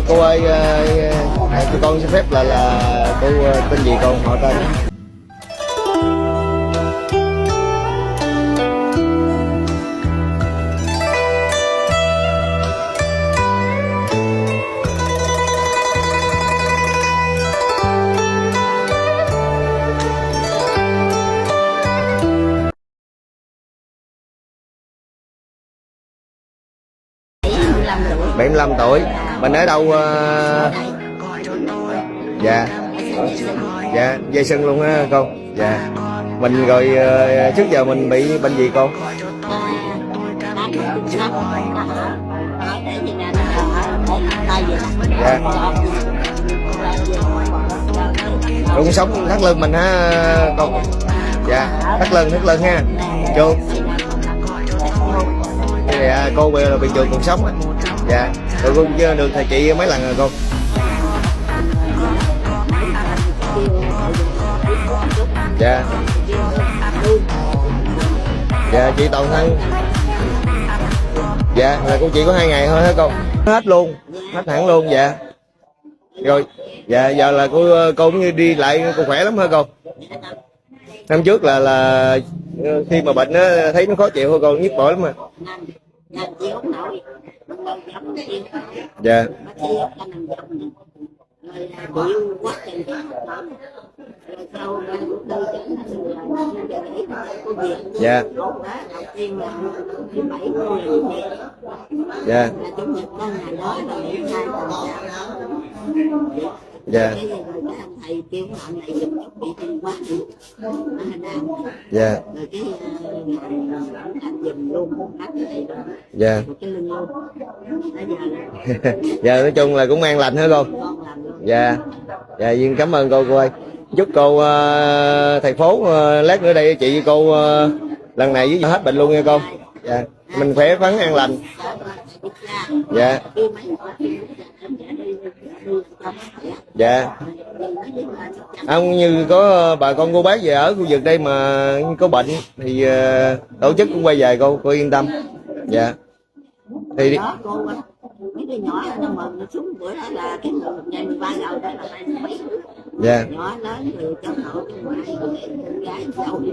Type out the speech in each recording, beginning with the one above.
Cô ơi, cho con xin phép là cô tên gì con, họ tên? 75 tuổi. Mình ở đâu? Dạ. Dạ, dây sưng luôn á cô. Dạ. Mình rồi trước giờ mình bị bệnh gì cô? Dạ. Cũng sống thắt lưng mình ha cô. Dạ, thắt lưng ha. Vô. Dạ, cô là bị trượt cuộc sống á. Dạ. Rồi cô được thầy chị mấy lần rồi cô? Dạ. Dạ, chị toàn thân. Dạ, là cô chị có 2 ngày thôi hả cô? Hết luôn, hết hẳn luôn. Dạ. Rồi, dạ giờ là cô cũng như đi lại, cô khỏe lắm hả cô? Năm trước là khi mà bệnh á thấy nó khó chịu hả cô, nhức mỏi lắm mà. Dạ. Dạ. Dạ. Dạ. Dạ. Dạ. Dạ, nói chung là cũng an lành hả cô? Dạ. Dạ, Duyên cảm ơn cô ơi. Chúc cô thầy phố lát nữa đây chị với cô lần này với hết bệnh luôn nha cô. Dạ. Mình khỏe khoắn an lành. Dạ. Dạ. Ông như có bà con cô bác về ở khu vực đây mà có bệnh thì tổ chức cũng quay về cô yên tâm. Dạ. Thì mấy đứa nhỏ mà nó xuống bữa đó là cái ngày 13 đầu đó là 27 tuổi. Dạ. Nhỏ lớn rồi cháu nội cháu ngoại con gái sau đi.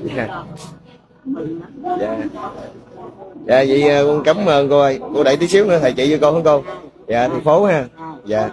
Dạ. Dạ, vậy con cảm ơn cô ơi. Cô đợi tí xíu nữa thầy chị với con hả cô? Dạ, thành phố ha. Dạ.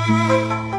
Thank you.